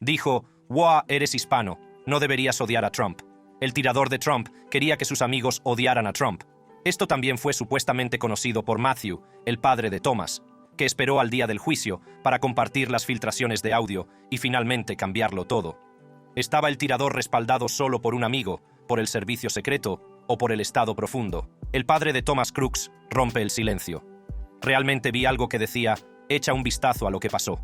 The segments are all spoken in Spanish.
Dijo: «Wow, eres hispano, no deberías odiar a Trump». El tirador de Trump quería que sus amigos odiaran a Trump. Esto también fue supuestamente conocido por Matthew, el padre de Thomas, que esperó al día del juicio para compartir las filtraciones de audio y finalmente cambiarlo todo. ¿Estaba el tirador respaldado solo por un amigo, por el servicio secreto o por el Estado profundo? El padre de Thomas Crooks rompe el silencio. Realmente vi algo que decía: echa un vistazo a lo que pasó.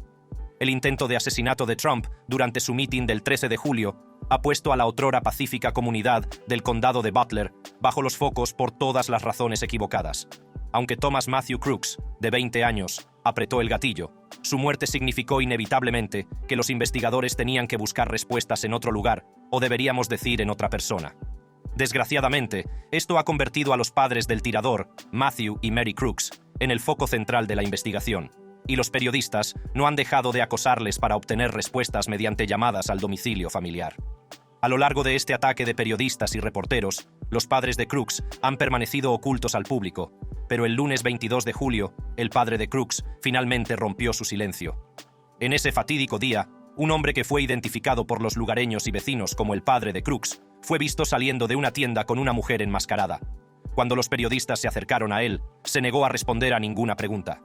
El intento de asesinato de Trump durante su mitin del 13 de julio ha puesto a la otrora pacífica comunidad del condado de Butler bajo los focos por todas las razones equivocadas. Aunque Thomas Matthew Crooks, de 20 años, apretó el gatillo, su muerte significó inevitablemente que los investigadores tenían que buscar respuestas en otro lugar, o deberíamos decir en otra persona. Desgraciadamente, esto ha convertido a los padres del tirador, Matthew y Mary Crooks, en el foco central de la investigación, y los periodistas no han dejado de acosarles para obtener respuestas mediante llamadas al domicilio familiar. A lo largo de este ataque de periodistas y reporteros, los padres de Crooks han permanecido ocultos al público, pero el lunes 22 de julio, el padre de Crooks finalmente rompió su silencio. En ese fatídico día, un hombre que fue identificado por los lugareños y vecinos como el padre de Crooks fue visto saliendo de una tienda con una mujer enmascarada. Cuando los periodistas se acercaron a él, se negó a responder a ninguna pregunta.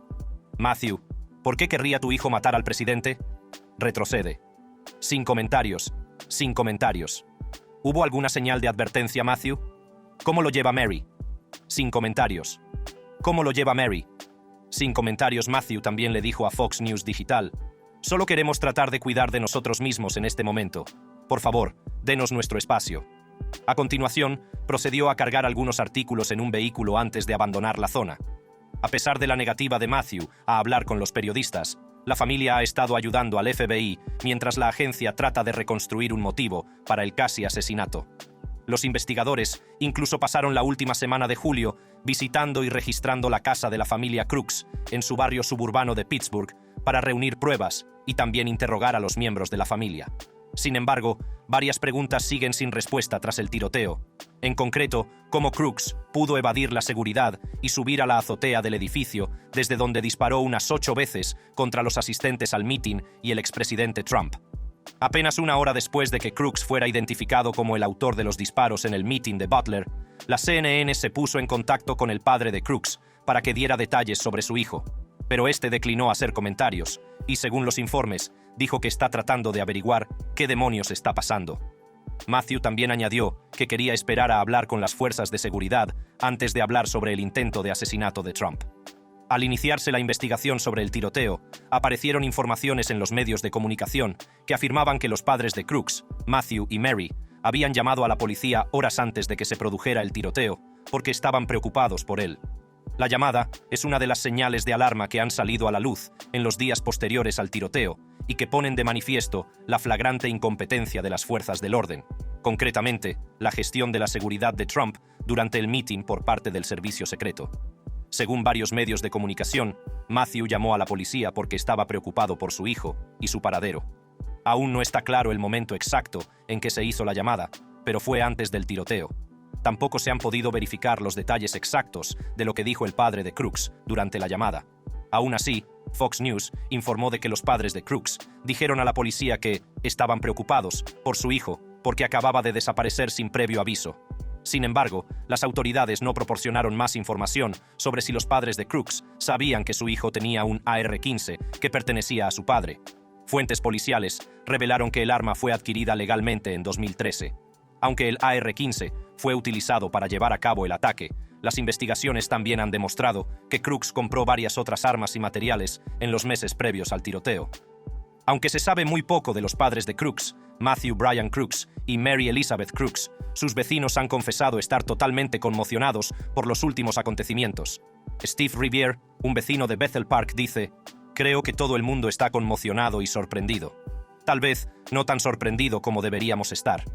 Matthew, ¿por qué querría tu hijo matar al presidente? Retrocede. Sin comentarios. Sin comentarios. ¿Hubo alguna señal de advertencia, Matthew? ¿Cómo lo lleva Mary? Sin comentarios. ¿Cómo lo lleva Mary? Sin comentarios. Matthew también le dijo a Fox News Digital: solo queremos tratar de cuidar de nosotros mismos en este momento. Por favor, denos nuestro espacio. A continuación, procedió a cargar algunos artículos en un vehículo antes de abandonar la zona. A pesar de la negativa de Matthew a hablar con los periodistas, la familia ha estado ayudando al FBI mientras la agencia trata de reconstruir un motivo para el casi asesinato. Los investigadores incluso pasaron la última semana de julio visitando y registrando la casa de la familia Crooks en su barrio suburbano de Pittsburgh para reunir pruebas y también interrogar a los miembros de la familia. Sin embargo, varias preguntas siguen sin respuesta tras el tiroteo. En concreto, cómo Crooks pudo evadir la seguridad y subir a la azotea del edificio desde donde disparó unas 8 veces contra los asistentes al mitin y el expresidente Trump. Apenas una hora después de que Crooks fuera identificado como el autor de los disparos en el mitin de Butler, la CNN se puso en contacto con el padre de Crooks para que diera detalles sobre su hijo, pero este declinó hacer comentarios y, según los informes, dijo que está tratando de averiguar qué demonios está pasando. Matthew también añadió que quería esperar a hablar con las fuerzas de seguridad antes de hablar sobre el intento de asesinato de Trump. Al iniciarse la investigación sobre el tiroteo, aparecieron informaciones en los medios de comunicación que afirmaban que los padres de Crooks, Matthew y Mary, habían llamado a la policía horas antes de que se produjera el tiroteo porque estaban preocupados por él. La llamada es una de las señales de alarma que han salido a la luz en los días posteriores al tiroteo y que ponen de manifiesto la flagrante incompetencia de las fuerzas del orden, concretamente, la gestión de la seguridad de Trump durante el mitin por parte del servicio secreto. Según varios medios de comunicación, Matthew llamó a la policía porque estaba preocupado por su hijo y su paradero. Aún no está claro el momento exacto en que se hizo la llamada, pero fue antes del tiroteo. Tampoco se han podido verificar los detalles exactos de lo que dijo el padre de Crooks durante la llamada. Aún así, Fox News informó de que los padres de Crooks dijeron a la policía que estaban preocupados por su hijo porque acababa de desaparecer sin previo aviso. Sin embargo, las autoridades no proporcionaron más información sobre si los padres de Crooks sabían que su hijo tenía un AR-15 que pertenecía a su padre. Fuentes policiales revelaron que el arma fue adquirida legalmente en 2013. Aunque el AR-15 fue utilizado para llevar a cabo el ataque, las investigaciones también han demostrado que Crooks compró varias otras armas y materiales en los meses previos al tiroteo. Aunque se sabe muy poco de los padres de Crooks, Matthew Brian Crooks y Mary Elizabeth Crooks, sus vecinos han confesado estar totalmente conmocionados por los últimos acontecimientos. Steve Riviere, un vecino de Bethel Park, dice: «Creo que todo el mundo está conmocionado y sorprendido. Tal vez no tan sorprendido como deberíamos estar,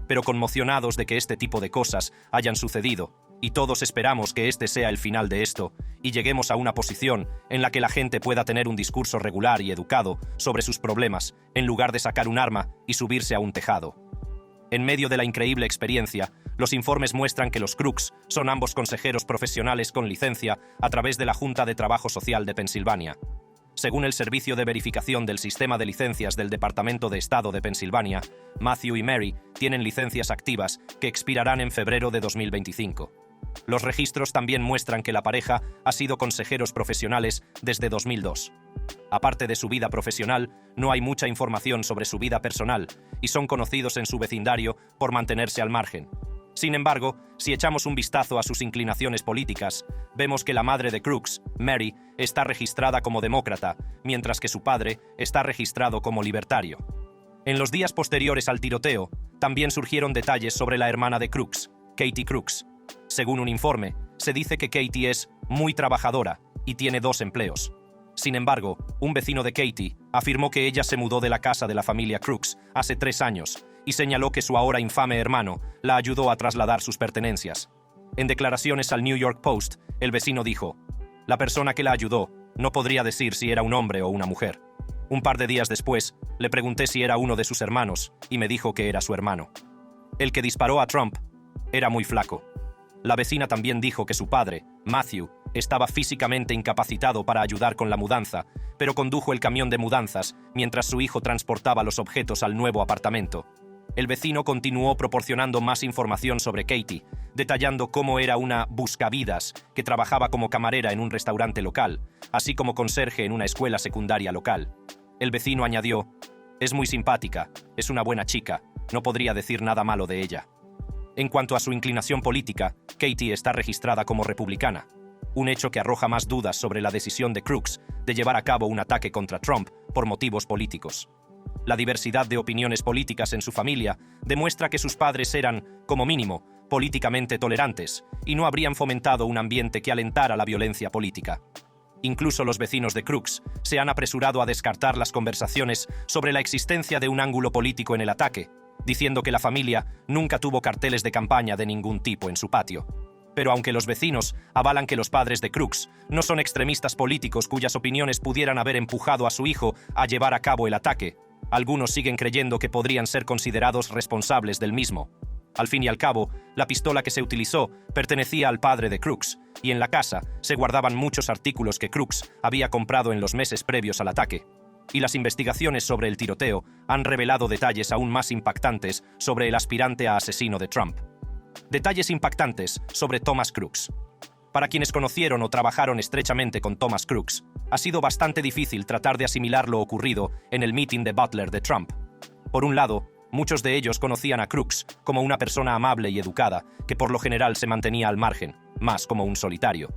pero conmocionados de que este tipo de cosas hayan sucedido, y todos esperamos que este sea el final de esto y lleguemos a una posición en la que la gente pueda tener un discurso regular y educado sobre sus problemas, en lugar de sacar un arma y subirse a un tejado». En medio de la increíble experiencia, los informes muestran que los Crooks son ambos consejeros profesionales con licencia a través de la Junta de Trabajo Social de Pensilvania. Según el Servicio de Verificación del Sistema de Licencias del Departamento de Estado de Pensilvania, Matthew y Mary tienen licencias activas que expirarán en febrero de 2025. Los registros también muestran que la pareja ha sido consejeros profesionales desde 2002. Aparte de su vida profesional, no hay mucha información sobre su vida personal y son conocidos en su vecindario por mantenerse al margen. Sin embargo, si echamos un vistazo a sus inclinaciones políticas, vemos que la madre de Crooks, Mary, está registrada como demócrata, mientras que su padre está registrado como libertario. En los días posteriores al tiroteo, también surgieron detalles sobre la hermana de Crooks, Katie Crooks. Según un informe, se dice que Katie es muy trabajadora y tiene 2 empleos. Sin embargo, un vecino de Katie afirmó que ella se mudó de la casa de la familia Crooks hace 3 años y señaló que su ahora infame hermano la ayudó a trasladar sus pertenencias. En declaraciones al New York Post, el vecino dijo: «La persona que la ayudó no podría decir si era un hombre o una mujer. Un par de días después, le pregunté si era uno de sus hermanos y me dijo que era su hermano. El que disparó a Trump era muy flaco». La vecina también dijo que su padre, Matthew, estaba físicamente incapacitado para ayudar con la mudanza, pero condujo el camión de mudanzas mientras su hijo transportaba los objetos al nuevo apartamento. El vecino continuó proporcionando más información sobre Katie, detallando cómo era una buscavidas que trabajaba como camarera en un restaurante local, así como conserje en una escuela secundaria local. El vecino añadió: «Es muy simpática, es una buena chica, no podría decir nada malo de ella». En cuanto a su inclinación política, Katie está registrada como republicana, un hecho que arroja más dudas sobre la decisión de Crooks de llevar a cabo un ataque contra Trump por motivos políticos. La diversidad de opiniones políticas en su familia demuestra que sus padres eran, como mínimo, políticamente tolerantes y no habrían fomentado un ambiente que alentara la violencia política. Incluso los vecinos de Crooks se han apresurado a descartar las conversaciones sobre la existencia de un ángulo político en el ataque, diciendo que la familia nunca tuvo carteles de campaña de ningún tipo en su patio. Pero aunque los vecinos avalan que los padres de Crooks no son extremistas políticos cuyas opiniones pudieran haber empujado a su hijo a llevar a cabo el ataque, algunos siguen creyendo que podrían ser considerados responsables del mismo. Al fin y al cabo, la pistola que se utilizó pertenecía al padre de Crooks, y en la casa se guardaban muchos artículos que Crooks había comprado en los meses previos al ataque. Y las investigaciones sobre el tiroteo han revelado detalles aún más impactantes sobre el aspirante a asesino de Trump. Detalles impactantes sobre Thomas Crooks. Para quienes conocieron o trabajaron estrechamente con Thomas Crooks, ha sido bastante difícil tratar de asimilar lo ocurrido en el meeting de Butler de Trump. Por un lado, muchos de ellos conocían a Crooks como una persona amable y educada, que por lo general se mantenía al margen, más como un solitario.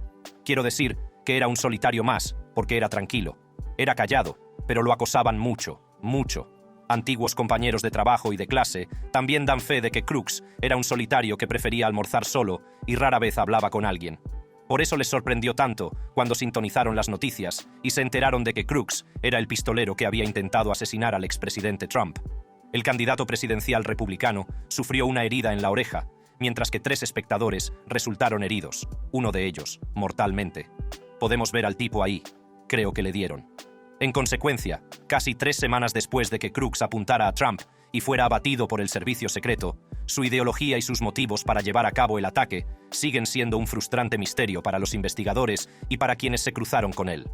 Quiero decir que era un solitario más, porque era tranquilo. Era callado, pero lo acosaban mucho, mucho. Antiguos compañeros de trabajo y de clase también dan fe de que Crooks era un solitario que prefería almorzar solo y rara vez hablaba con alguien. Por eso les sorprendió tanto cuando sintonizaron las noticias y se enteraron de que Crooks era el pistolero que había intentado asesinar al expresidente Trump. El candidato presidencial republicano sufrió una herida en la oreja, mientras que 3 espectadores resultaron heridos, uno de ellos mortalmente. Podemos ver al tipo ahí. Creo que le dieron. En consecuencia, casi 3 semanas después de que Crooks apuntara a Trump y fuera abatido por el servicio secreto, su ideología y sus motivos para llevar a cabo el ataque siguen siendo un frustrante misterio para los investigadores y para quienes se cruzaron con él.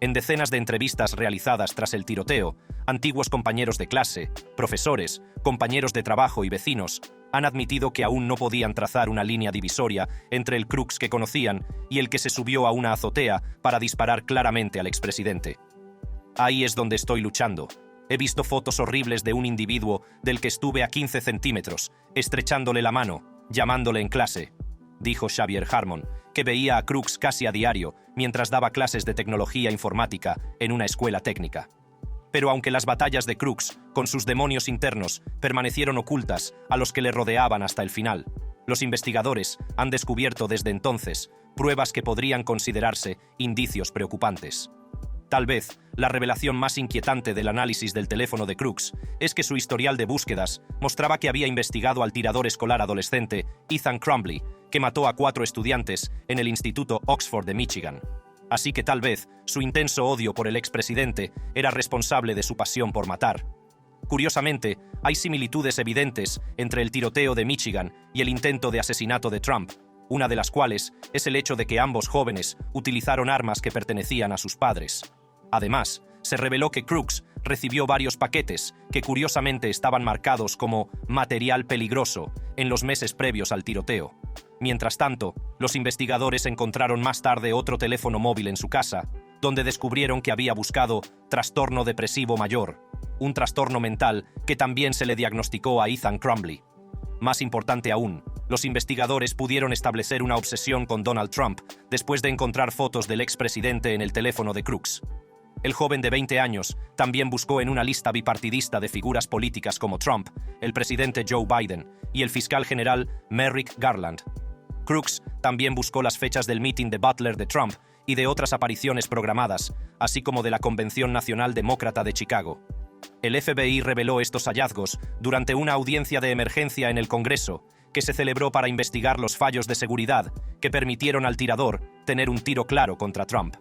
En decenas de entrevistas realizadas tras el tiroteo, antiguos compañeros de clase, profesores, compañeros de trabajo y vecinos han admitido que aún no podían trazar una línea divisoria entre el Crooks que conocían y el que se subió a una azotea para disparar claramente al expresidente. Ahí es donde estoy luchando. He visto fotos horribles de un individuo del que estuve a 15 centímetros, estrechándole la mano, llamándole en clase, dijo Xavier Harmon, que veía a Crooks casi a diario mientras daba clases de tecnología informática en una escuela técnica. Pero aunque las batallas de Crooks con sus demonios internos permanecieron ocultas a los que le rodeaban hasta el final, los investigadores han descubierto desde entonces pruebas que podrían considerarse indicios preocupantes. Tal vez, la revelación más inquietante del análisis del teléfono de Crooks es que su historial de búsquedas mostraba que había investigado al tirador escolar adolescente Ethan Crumbley, que mató a 4 estudiantes en el Instituto Oxford de Michigan. Así que tal vez su intenso odio por el expresidente era responsable de su pasión por matar. Curiosamente, hay similitudes evidentes entre el tiroteo de Michigan y el intento de asesinato de Trump, una de las cuales es el hecho de que ambos jóvenes utilizaron armas que pertenecían a sus padres. Además, se reveló que Crooks recibió varios paquetes que curiosamente estaban marcados como material peligroso en los meses previos al tiroteo. Mientras tanto, los investigadores encontraron más tarde otro teléfono móvil en su casa, donde descubrieron que había buscado trastorno depresivo mayor, un trastorno mental que también se le diagnosticó a Ethan Crumbley. Más importante aún, los investigadores pudieron establecer una obsesión con Donald Trump después de encontrar fotos del expresidente en el teléfono de Crooks. El joven de 20 años también buscó en una lista bipartidista de figuras políticas como Trump, el presidente Joe Biden y el fiscal general Merrick Garland. Crooks también buscó las fechas del meeting de Butler de Trump y de otras apariciones programadas, así como de la Convención Nacional Demócrata de Chicago. El FBI reveló estos hallazgos durante una audiencia de emergencia en el Congreso, que se celebró para investigar los fallos de seguridad que permitieron al tirador tener un tiro claro contra Trump.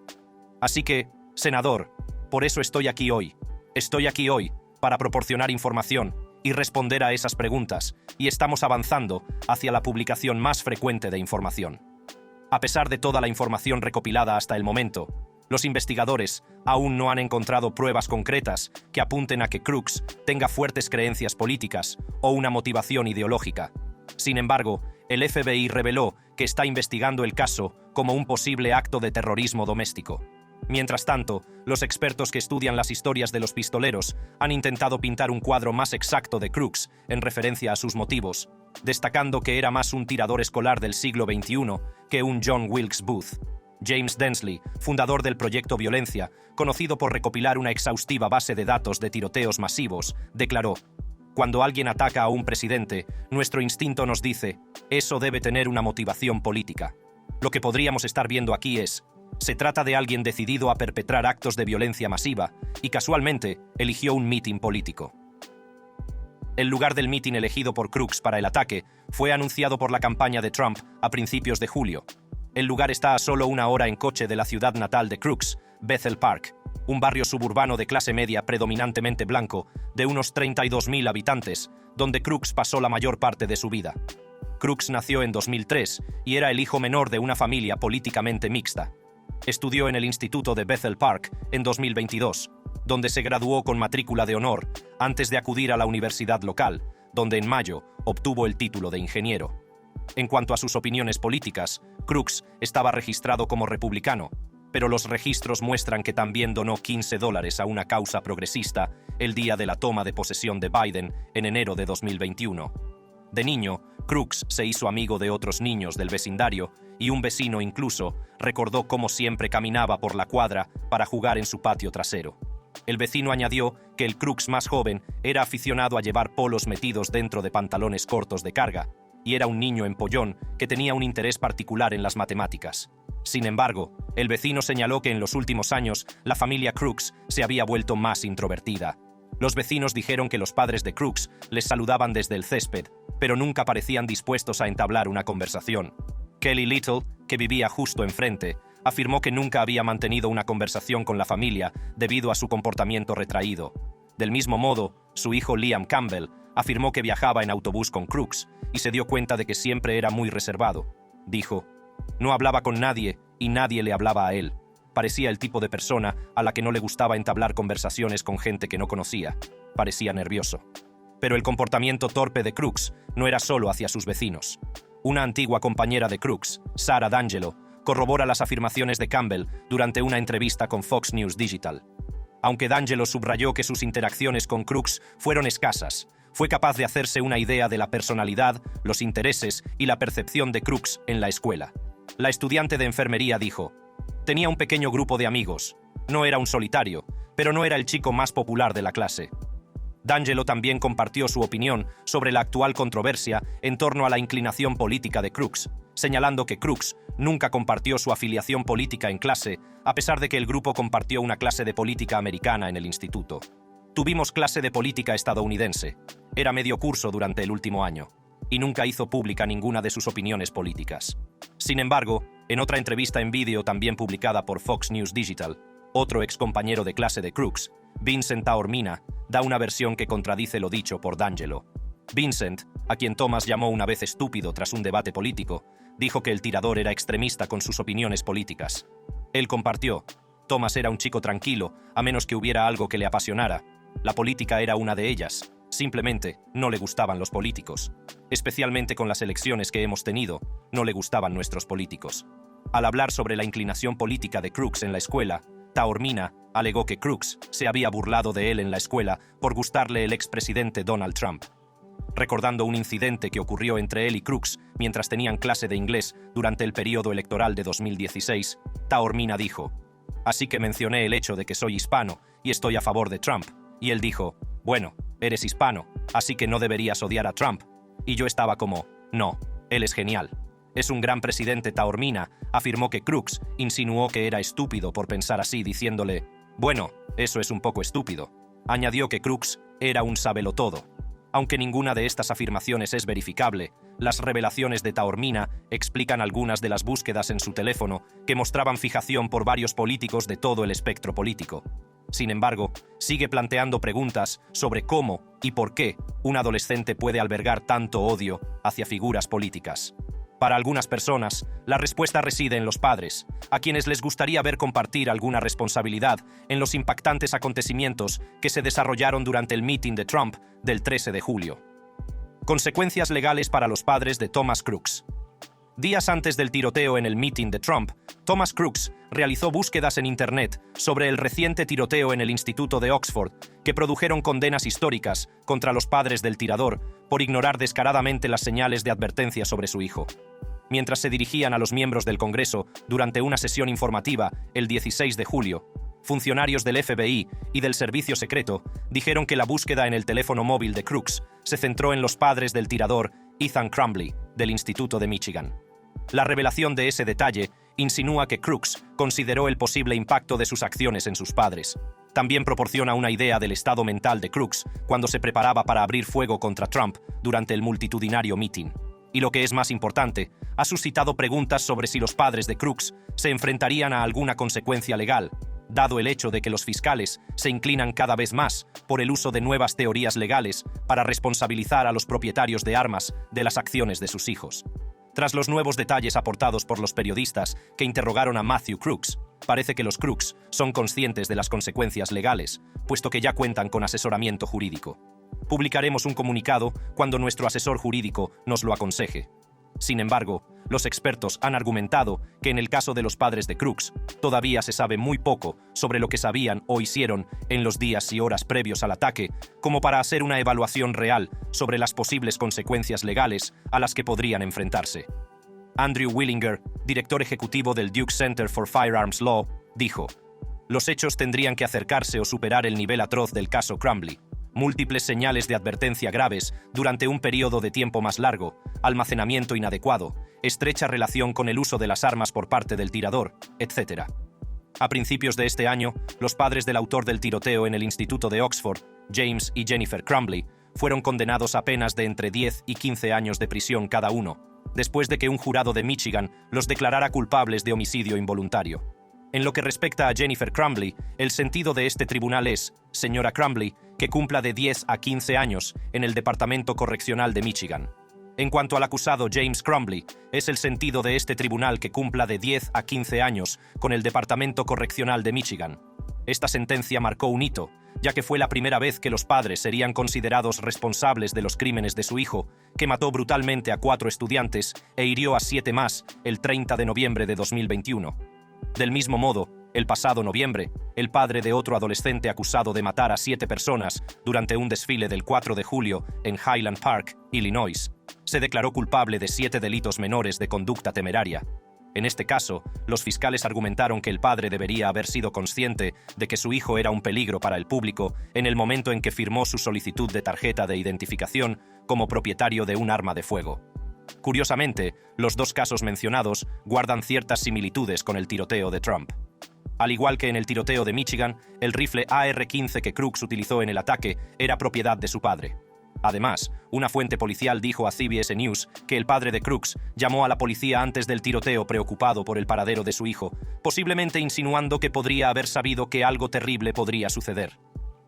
Así que, senador, por eso estoy aquí hoy. Estoy aquí hoy para proporcionar información y responder a esas preguntas, y estamos avanzando hacia la publicación más frecuente de información. A pesar de toda la información recopilada hasta el momento, los investigadores aún no han encontrado pruebas concretas que apunten a que Crooks tenga fuertes creencias políticas o una motivación ideológica. Sin embargo, el FBI reveló que está investigando el caso como un posible acto de terrorismo doméstico. Mientras tanto, los expertos que estudian las historias de los pistoleros han intentado pintar un cuadro más exacto de Crooks en referencia a sus motivos, destacando que era más un tirador escolar del siglo XXI que un John Wilkes Booth. James Densley, fundador del Proyecto Violencia, conocido por recopilar una exhaustiva base de datos de tiroteos masivos, declaró: "Cuando alguien ataca a un presidente, nuestro instinto nos dice, eso debe tener una motivación política. Lo que podríamos estar viendo aquí es, se trata de alguien decidido a perpetrar actos de violencia masiva y casualmente eligió un mitin político". El lugar del mitin elegido por Crooks para el ataque fue anunciado por la campaña de Trump a principios de julio. El lugar está a solo 1 hora en coche de la ciudad natal de Crooks, Bethel Park, un barrio suburbano de clase media predominantemente blanco, de unos 32.000 habitantes, donde Crooks pasó la mayor parte de su vida. Crooks nació en 2003 y era el hijo menor de una familia políticamente mixta. Estudió en el Instituto de Bethel Park en 2022, donde se graduó con matrícula de honor, antes de acudir a la universidad local, donde en mayo obtuvo el título de ingeniero. En cuanto a sus opiniones políticas, Crooks estaba registrado como republicano, pero los registros muestran que también donó $15 a una causa progresista el día de la toma de posesión de Biden en enero de 2021. De niño, Crooks se hizo amigo de otros niños del vecindario y un vecino incluso recordó cómo siempre caminaba por la cuadra para jugar en su patio trasero. El vecino añadió que el Crooks más joven era aficionado a llevar polos metidos dentro de pantalones cortos de carga, y era un niño empollón que tenía un interés particular en las matemáticas. Sin embargo, el vecino señaló que en los últimos años la familia Crooks se había vuelto más introvertida. Los vecinos dijeron que los padres de Crooks les saludaban desde el césped, pero nunca parecían dispuestos a entablar una conversación. Kelly Little, que vivía justo enfrente, afirmó que nunca había mantenido una conversación con la familia debido a su comportamiento retraído. Del mismo modo, su hijo Liam Campbell afirmó que viajaba en autobús con Crooks y se dio cuenta de que siempre era muy reservado. Dijo: "No hablaba con nadie y nadie le hablaba a él. Parecía el tipo de persona a la que no le gustaba entablar conversaciones con gente que no conocía. Parecía nervioso". Pero el comportamiento torpe de Crooks no era solo hacia sus vecinos. Una antigua compañera de Crooks, Sarah D'Angelo, corrobora las afirmaciones de Campbell durante una entrevista con Fox News Digital. Aunque D'Angelo subrayó que sus interacciones con Crooks fueron escasas, fue capaz de hacerse una idea de la personalidad, los intereses y la percepción de Crooks en la escuela. La estudiante de enfermería dijo: "Tenía un pequeño grupo de amigos. No era un solitario, pero no era el chico más popular de la clase". D'Angelo también compartió su opinión sobre la actual controversia en torno a la inclinación política de Crooks, señalando que Crooks nunca compartió su afiliación política en clase, a pesar de que el grupo compartió una clase de política americana en el instituto. "Tuvimos clase de política estadounidense. Era medio curso durante el último año, y nunca hizo pública ninguna de sus opiniones políticas". Sin embargo, en otra entrevista en vídeo también publicada por Fox News Digital, otro excompañero de clase de Crooks, Vincent Taormina, da una versión que contradice lo dicho por D'Angelo. Vincent, a quien Thomas llamó una vez estúpido tras un debate político, dijo que el tirador era extremista con sus opiniones políticas. Él compartió: Thomas era un chico tranquilo, a menos que hubiera algo que le apasionara. La política era una de ellas. Simplemente no le gustaban los políticos. Especialmente con las elecciones que hemos tenido, no le gustaban nuestros políticos. Al hablar sobre la inclinación política de Crooks en la escuela, Taormina alegó que Crooks se había burlado de él en la escuela por gustarle el expresidente Donald Trump. Recordando un incidente que ocurrió entre él y Crooks mientras tenían clase de inglés durante el periodo electoral de 2016, Taormina dijo: «Así que mencioné el hecho de que soy hispano y estoy a favor de Trump». Y él dijo: «Bueno, eres hispano, así que no deberías odiar a Trump». Y yo estaba como: «No, él es genial. Es un gran presidente». Taormina afirmó que Crooks insinuó que era estúpido por pensar así, diciéndole: «Bueno, eso es un poco estúpido». Añadió que Crooks era un sabelotodo. Aunque ninguna de estas afirmaciones es verificable, las revelaciones de Taormina explican algunas de las búsquedas en su teléfono que mostraban fijación por varios políticos de todo el espectro político. Sin embargo, sigue planteando preguntas sobre cómo y por qué un adolescente puede albergar tanto odio hacia figuras políticas. Para algunas personas, la respuesta reside en los padres, a quienes les gustaría ver compartir alguna responsabilidad en los impactantes acontecimientos que se desarrollaron durante el meeting de Trump del 13 de julio. Consecuencias legales para los padres de Thomas Crooks. Días antes del tiroteo en el meeting de Trump, Thomas Crooks realizó búsquedas en Internet sobre el reciente tiroteo en el Instituto de Oxford, que produjeron condenas históricas contra los padres del tirador por ignorar descaradamente las señales de advertencia sobre su hijo. Mientras se dirigían a los miembros del Congreso durante una sesión informativa el 16 de julio, funcionarios del FBI y del Servicio Secreto dijeron que la búsqueda en el teléfono móvil de Crooks se centró en los padres del tirador Ethan Crumbley, del Instituto de Michigan. La revelación de ese detalle insinúa que Crooks consideró el posible impacto de sus acciones en sus padres. También proporciona una idea del estado mental de Crooks cuando se preparaba para abrir fuego contra Trump durante el multitudinario meeting. Y lo que es más importante, ha suscitado preguntas sobre si los padres de Crooks se enfrentarían a alguna consecuencia legal, dado el hecho de que los fiscales se inclinan cada vez más por el uso de nuevas teorías legales para responsabilizar a los propietarios de armas de las acciones de sus hijos. Tras los nuevos detalles aportados por los periodistas que interrogaron a Matthew Crooks, parece que los Crooks son conscientes de las consecuencias legales, puesto que ya cuentan con asesoramiento jurídico. Publicaremos un comunicado cuando nuestro asesor jurídico nos lo aconseje. Sin embargo, los expertos han argumentado que en el caso de los padres de Crooks, todavía se sabe muy poco sobre lo que sabían o hicieron en los días y horas previos al ataque, como para hacer una evaluación real sobre las posibles consecuencias legales a las que podrían enfrentarse. Andrew Willinger, director ejecutivo del Duke Center for Firearms Law, dijo: «Los hechos tendrían que acercarse o superar el nivel atroz del caso Crumbley. Múltiples señales de advertencia graves durante un periodo de tiempo más largo, almacenamiento inadecuado, estrecha relación con el uso de las armas por parte del tirador, etc. A principios de este año, los padres del autor del tiroteo en el Instituto de Oxford, James y Jennifer Crumbley, fueron condenados a penas de entre 10 y 15 años de prisión cada uno, después de que un jurado de Michigan los declarara culpables de homicidio involuntario. En lo que respecta a Jennifer Crumbley, el sentido de este tribunal es, señora Crumbley, que cumpla de 10 a 15 años en el Departamento Correccional de Michigan. En cuanto al acusado James Crumbley, es el sentido de este tribunal que cumpla de 10 a 15 años con el Departamento Correccional de Michigan. Esta sentencia marcó un hito, ya que fue la primera vez que los padres serían considerados responsables de los crímenes de su hijo, que mató brutalmente a 4 estudiantes e hirió a 7 más el 30 de noviembre de 2021. Del mismo modo, el pasado noviembre, el padre de otro adolescente acusado de matar a 7 personas durante un desfile del 4 de julio en Highland Park, Illinois, se declaró culpable de 7 delitos menores de conducta temeraria. En este caso, los fiscales argumentaron que el padre debería haber sido consciente de que su hijo era un peligro para el público en el momento en que firmó su solicitud de tarjeta de identificación como propietario de un arma de fuego. Curiosamente, los dos casos mencionados guardan ciertas similitudes con el tiroteo de Trump. Al igual que en el tiroteo de Michigan, el rifle AR-15 que Crooks utilizó en el ataque era propiedad de su padre. Además, una fuente policial dijo a CBS News que el padre de Crooks llamó a la policía antes del tiroteo preocupado por el paradero de su hijo, posiblemente insinuando que podría haber sabido que algo terrible podría suceder.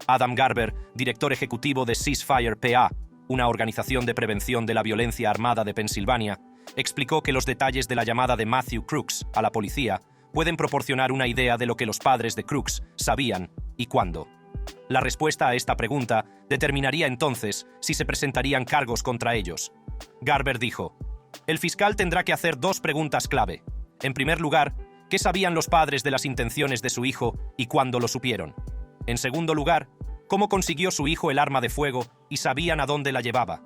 Adam Garber, director ejecutivo de Ceasefire PA, una organización de prevención de la violencia armada de Pensilvania, explicó que los detalles de la llamada de Matthew Crooks a la policía pueden proporcionar una idea de lo que los padres de Crooks sabían y cuándo. La respuesta a esta pregunta determinaría entonces si se presentarían cargos contra ellos. Garber dijo: el fiscal tendrá que hacer dos preguntas clave. En primer lugar, ¿qué sabían los padres de las intenciones de su hijo y cuándo lo supieron? En segundo lugar, ¿cómo consiguió su hijo el arma de fuego y sabían a dónde la llevaba?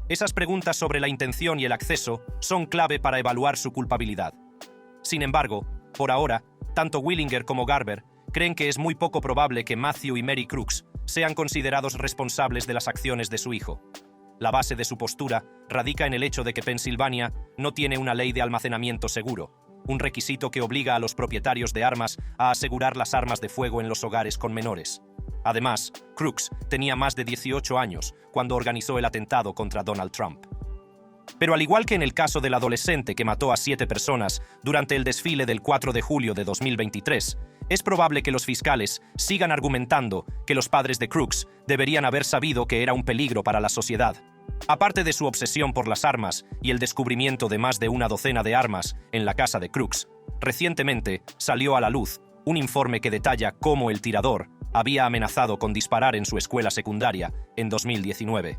Esas preguntas sobre la intención y el acceso son clave para evaluar su culpabilidad. Sin embargo, por ahora, tanto Willinger como Garber creen que es muy poco probable que Matthew y Mary Crooks sean considerados responsables de las acciones de su hijo. La base de su postura radica en el hecho de que Pensilvania no tiene una ley de almacenamiento seguro, un requisito que obliga a los propietarios de armas a asegurar las armas de fuego en los hogares con menores. Además, Crooks tenía más de 18 años cuando organizó el atentado contra Donald Trump. Pero al igual que en el caso del adolescente que mató a 7 personas durante el desfile del 4 de julio de 2023, es probable que los fiscales sigan argumentando que los padres de Crooks deberían haber sabido que era un peligro para la sociedad. Aparte de su obsesión por las armas y el descubrimiento de más de una docena de armas en la casa de Crooks, recientemente salió a la luz un informe que detalla cómo el tirador había amenazado con disparar en su escuela secundaria en 2019.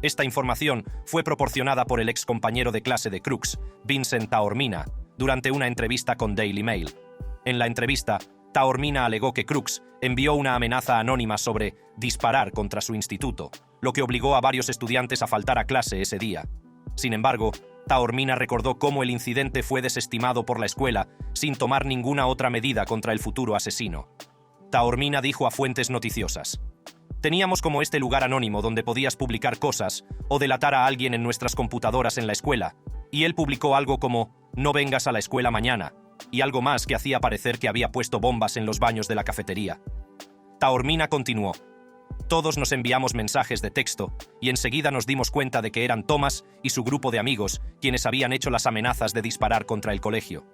Esta información fue proporcionada por el ex compañero de clase de Crooks, Vincent Taormina, durante una entrevista con Daily Mail. En la entrevista, Taormina alegó que Crooks envió una amenaza anónima sobre disparar contra su instituto, lo que obligó a varios estudiantes a faltar a clase ese día. Sin embargo, Taormina recordó cómo el incidente fue desestimado por la escuela sin tomar ninguna otra medida contra el futuro asesino. Taormina dijo a fuentes noticiosas: teníamos como este lugar anónimo donde podías publicar cosas o delatar a alguien en nuestras computadoras en la escuela, y él publicó algo como «no vengas a la escuela mañana», y algo más que hacía parecer que había puesto bombas en los baños de la cafetería. Taormina continuó: todos nos enviamos mensajes de texto y enseguida nos dimos cuenta de que eran Thomas y su grupo de amigos quienes habían hecho las amenazas de disparar contra el colegio.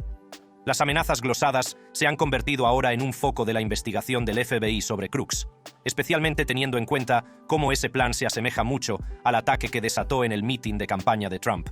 Las amenazas glosadas se han convertido ahora en un foco de la investigación del FBI sobre Crooks, especialmente teniendo en cuenta cómo ese plan se asemeja mucho al ataque que desató en el mitin de campaña de Trump.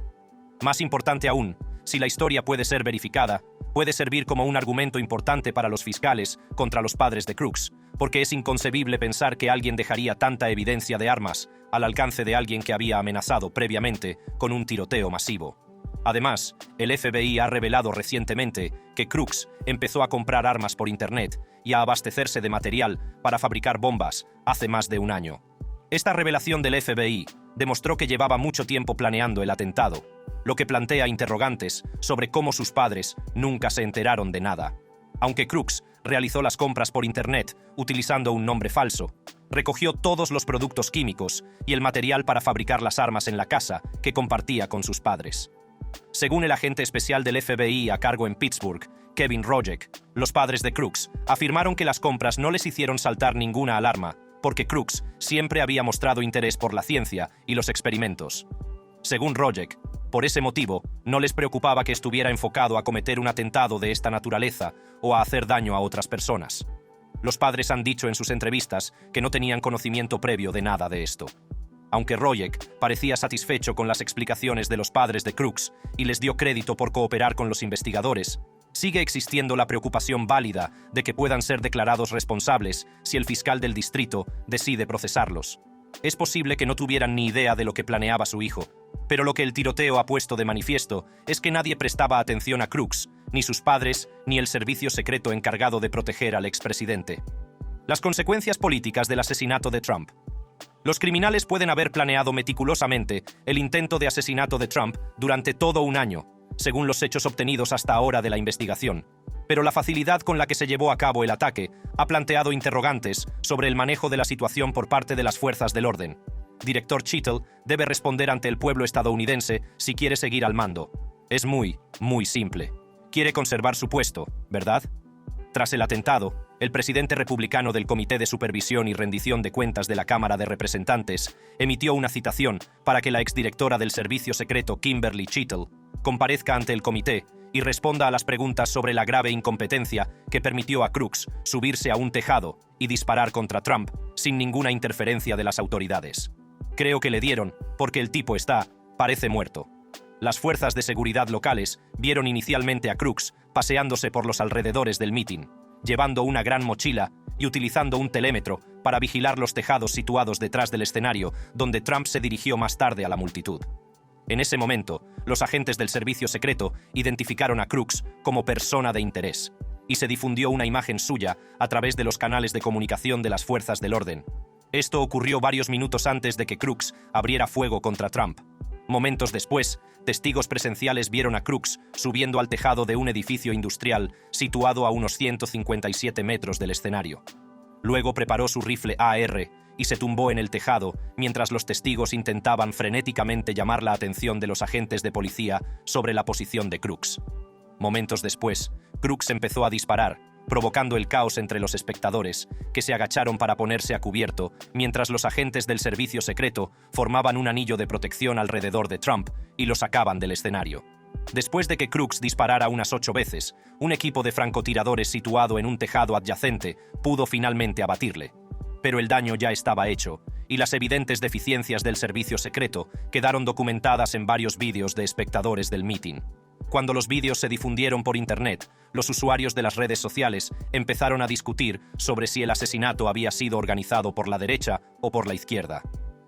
Más importante aún, si la historia puede ser verificada, puede servir como un argumento importante para los fiscales contra los padres de Crooks, porque es inconcebible pensar que alguien dejaría tanta evidencia de armas al alcance de alguien que había amenazado previamente con un tiroteo masivo. Además, el FBI ha revelado recientemente que Crooks empezó a comprar armas por Internet y a abastecerse de material para fabricar bombas hace más de un año. Esta revelación del FBI demostró que llevaba mucho tiempo planeando el atentado, lo que plantea interrogantes sobre cómo sus padres nunca se enteraron de nada. Aunque Crooks realizó las compras por Internet utilizando un nombre falso, recogió todos los productos químicos y el material para fabricar las armas en la casa que compartía con sus padres. Según el agente especial del FBI a cargo en Pittsburgh, Kevin Rojek, los padres de Crooks afirmaron que las compras no les hicieron saltar ninguna alarma, porque Crooks siempre había mostrado interés por la ciencia y los experimentos. Según Rojek, por ese motivo, no les preocupaba que estuviera enfocado a cometer un atentado de esta naturaleza o a hacer daño a otras personas. Los padres han dicho en sus entrevistas que no tenían conocimiento previo de nada de esto. Aunque Rojek parecía satisfecho con las explicaciones de los padres de Crooks y les dio crédito por cooperar con los investigadores, sigue existiendo la preocupación válida de que puedan ser declarados responsables si el fiscal del distrito decide procesarlos. Es posible que no tuvieran ni idea de lo que planeaba su hijo, pero lo que el tiroteo ha puesto de manifiesto es que nadie prestaba atención a Crooks, ni sus padres, ni el servicio secreto encargado de proteger al expresidente. Las consecuencias políticas del asesinato de Trump. Los criminales pueden haber planeado meticulosamente el intento de asesinato de Trump durante todo un año, según los hechos obtenidos hasta ahora de la investigación. Pero la facilidad con la que se llevó a cabo el ataque ha planteado interrogantes sobre el manejo de la situación por parte de las fuerzas del orden. Director Chittle debe responder ante el pueblo estadounidense si quiere seguir al mando. Es muy simple. Quiere conservar su puesto, ¿verdad? Tras el atentado, el presidente republicano del Comité de Supervisión y Rendición de Cuentas de la Cámara de Representantes emitió una citación para que la exdirectora del Servicio Secreto Kimberly Chittle comparezca ante el comité y responda a las preguntas sobre la grave incompetencia que permitió a Crooks subirse a un tejado y disparar contra Trump sin ninguna interferencia de las autoridades. Creo que le dieron, porque el tipo parece muerto. Las fuerzas de seguridad locales vieron inicialmente a Crooks paseándose por los alrededores del mitin, llevando una gran mochila y utilizando un telémetro para vigilar los tejados situados detrás del escenario, donde Trump se dirigió más tarde a la multitud. En ese momento, los agentes del servicio secreto identificaron a Crooks como persona de interés, y se difundió una imagen suya a través de los canales de comunicación de las fuerzas del orden. Esto ocurrió varios minutos antes de que Crooks abriera fuego contra Trump. Momentos después, testigos presenciales vieron a Crooks subiendo al tejado de un edificio industrial situado a unos 157 metros del escenario. Luego preparó su rifle AR y se tumbó en el tejado mientras los testigos intentaban frenéticamente llamar la atención de los agentes de policía sobre la posición de Crooks. Momentos después, Crooks empezó a disparar, provocando el caos entre los espectadores, que se agacharon para ponerse a cubierto, mientras los agentes del servicio secreto formaban un anillo de protección alrededor de Trump y lo sacaban del escenario. Después de que Crooks disparara unas 8 veces, un equipo de francotiradores situado en un tejado adyacente pudo finalmente abatirle. Pero el daño ya estaba hecho, y las evidentes deficiencias del servicio secreto quedaron documentadas en varios vídeos de espectadores del mitin. Cuando los vídeos se difundieron por Internet, los usuarios de las redes sociales empezaron a discutir sobre si el asesinato había sido organizado por la derecha o por la izquierda.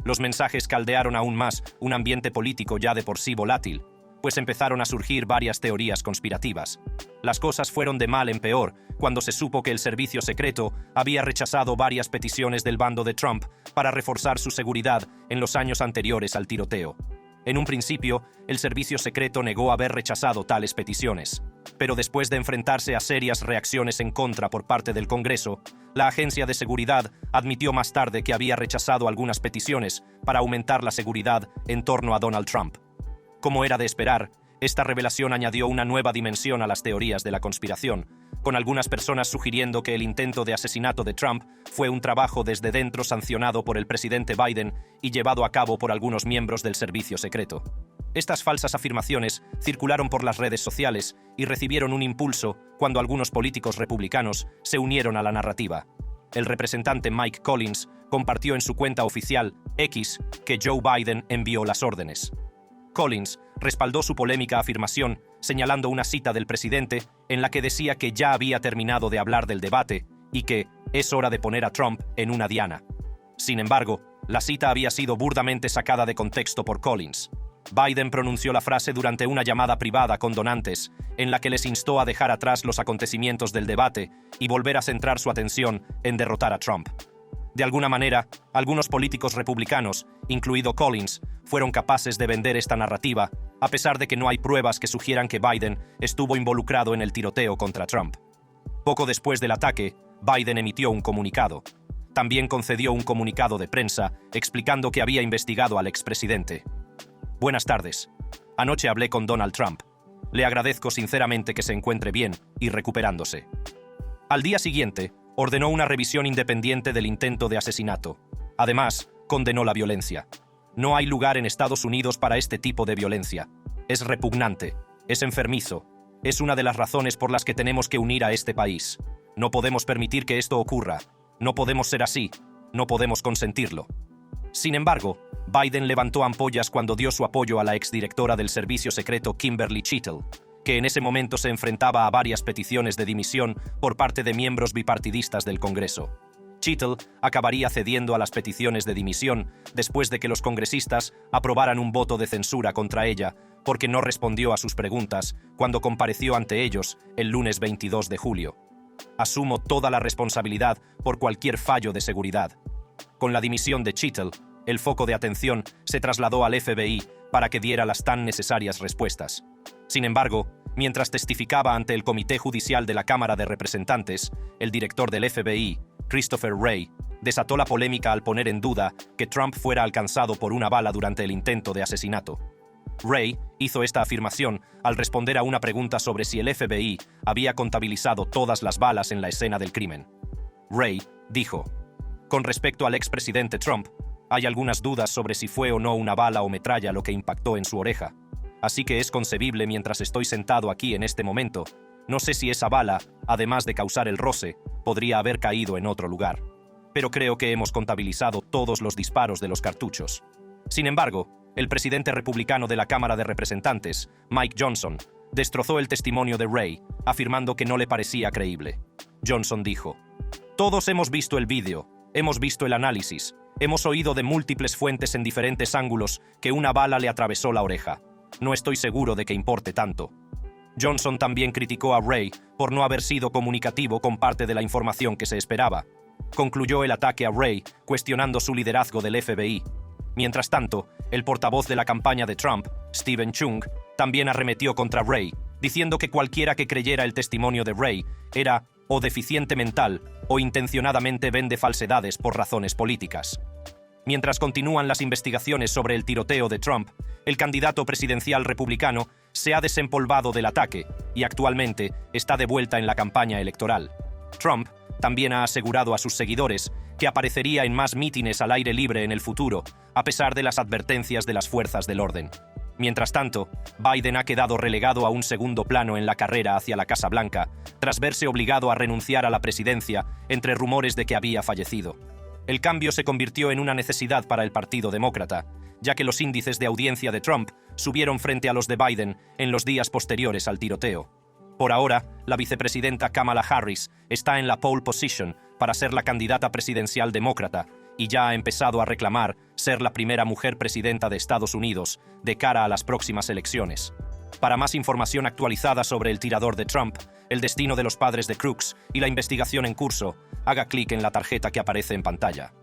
Los mensajes caldearon aún más un ambiente político ya de por sí volátil, pues empezaron a surgir varias teorías conspirativas. Las cosas fueron de mal en peor cuando se supo que el servicio secreto había rechazado varias peticiones del bando de Trump para reforzar su seguridad en los años anteriores al tiroteo. En un principio, el servicio secreto negó haber rechazado tales peticiones, pero después de enfrentarse a serias reacciones en contra por parte del Congreso, la agencia de seguridad admitió más tarde que había rechazado algunas peticiones para aumentar la seguridad en torno a Donald Trump. Como era de esperar, esta revelación añadió una nueva dimensión a las teorías de la conspiración, con algunas personas sugiriendo que el intento de asesinato de Trump fue un trabajo desde dentro sancionado por el presidente Biden y llevado a cabo por algunos miembros del servicio secreto. Estas falsas afirmaciones circularon por las redes sociales y recibieron un impulso cuando algunos políticos republicanos se unieron a la narrativa. El representante Mike Collins compartió en su cuenta oficial, X, que Joe Biden envió las órdenes. Collins respaldó su polémica afirmación señalando una cita del presidente en la que decía que ya había terminado de hablar del debate y que es hora de poner a Trump en una diana. Sin embargo, la cita había sido burdamente sacada de contexto por Collins. Biden pronunció la frase durante una llamada privada con donantes, en la que les instó a dejar atrás los acontecimientos del debate y volver a centrar su atención en derrotar a Trump. De alguna manera, algunos políticos republicanos, incluido Collins, fueron capaces de vender esta narrativa, a pesar de que no hay pruebas que sugieran que Biden estuvo involucrado en el tiroteo contra Trump. Poco después del ataque, Biden emitió un comunicado. También concedió un comunicado de prensa explicando que había investigado al expresidente. Buenas tardes. Anoche hablé con Donald Trump. Le agradezco sinceramente que se encuentre bien y recuperándose. Al día siguiente, ordenó una revisión independiente del intento de asesinato. Además, condenó la violencia. No hay lugar en Estados Unidos para este tipo de violencia. Es repugnante, es enfermizo. Es una de las razones por las que tenemos que unir a este país. No podemos permitir que esto ocurra. No podemos ser así. No podemos consentirlo. Sin embargo, Biden levantó ampollas cuando dio su apoyo a la exdirectora del Servicio Secreto Kimberly Chittle, que en ese momento se enfrentaba a varias peticiones de dimisión por parte de miembros bipartidistas del Congreso. Chittle acabaría cediendo a las peticiones de dimisión después de que los congresistas aprobaran un voto de censura contra ella porque no respondió a sus preguntas cuando compareció ante ellos el lunes 22 de julio. Asumo toda la responsabilidad por cualquier fallo de seguridad. Con la dimisión de Chittle, el foco de atención se trasladó al FBI para que diera las tan necesarias respuestas. Sin embargo, mientras testificaba ante el Comité Judicial de la Cámara de Representantes, el director del FBI, Christopher Wray, desató la polémica al poner en duda que Trump fuera alcanzado por una bala durante el intento de asesinato. Wray hizo esta afirmación al responder a una pregunta sobre si el FBI había contabilizado todas las balas en la escena del crimen. Wray dijo: "Con respecto al expresidente Trump, hay algunas dudas sobre si fue o no una bala o metralla lo que impactó en su oreja. Así que es concebible mientras estoy sentado aquí en este momento. No sé si esa bala, además de causar el roce, podría haber caído en otro lugar. Pero creo que hemos contabilizado todos los disparos de los cartuchos. Sin embargo, el presidente republicano de la Cámara de Representantes, Mike Johnson, destrozó el testimonio de Ray, afirmando que no le parecía creíble. Johnson dijo: «Todos hemos visto el vídeo, hemos visto el análisis, hemos oído de múltiples fuentes en diferentes ángulos que una bala le atravesó la oreja. No estoy seguro de que importe tanto». Johnson también criticó a Ray por no haber sido comunicativo con parte de la información que se esperaba. Concluyó el ataque a Ray cuestionando su liderazgo del FBI. Mientras tanto, el portavoz de la campaña de Trump, Stephen Chung, también arremetió contra Ray, diciendo que cualquiera que creyera el testimonio de Ray era o deficiente mental o intencionadamente vende falsedades por razones políticas. Mientras continúan las investigaciones sobre el tiroteo de Trump, el candidato presidencial republicano se ha desempolvado del ataque y actualmente está de vuelta en la campaña electoral. Trump también ha asegurado a sus seguidores que aparecería en más mítines al aire libre en el futuro, a pesar de las advertencias de las fuerzas del orden. Mientras tanto, Biden ha quedado relegado a un segundo plano en la carrera hacia la Casa Blanca, tras verse obligado a renunciar a la presidencia entre rumores de que había fallecido. El cambio se convirtió en una necesidad para el Partido Demócrata, ya que los índices de audiencia de Trump subieron frente a los de Biden en los días posteriores al tiroteo. Por ahora, la vicepresidenta Kamala Harris está en la pole position para ser la candidata presidencial demócrata y ya ha empezado a reclamar ser la primera mujer presidenta de Estados Unidos de cara a las próximas elecciones. Para más información actualizada sobre el tirador de Trump, el destino de los padres de Crooks y la investigación en curso, haga clic en la tarjeta que aparece en pantalla.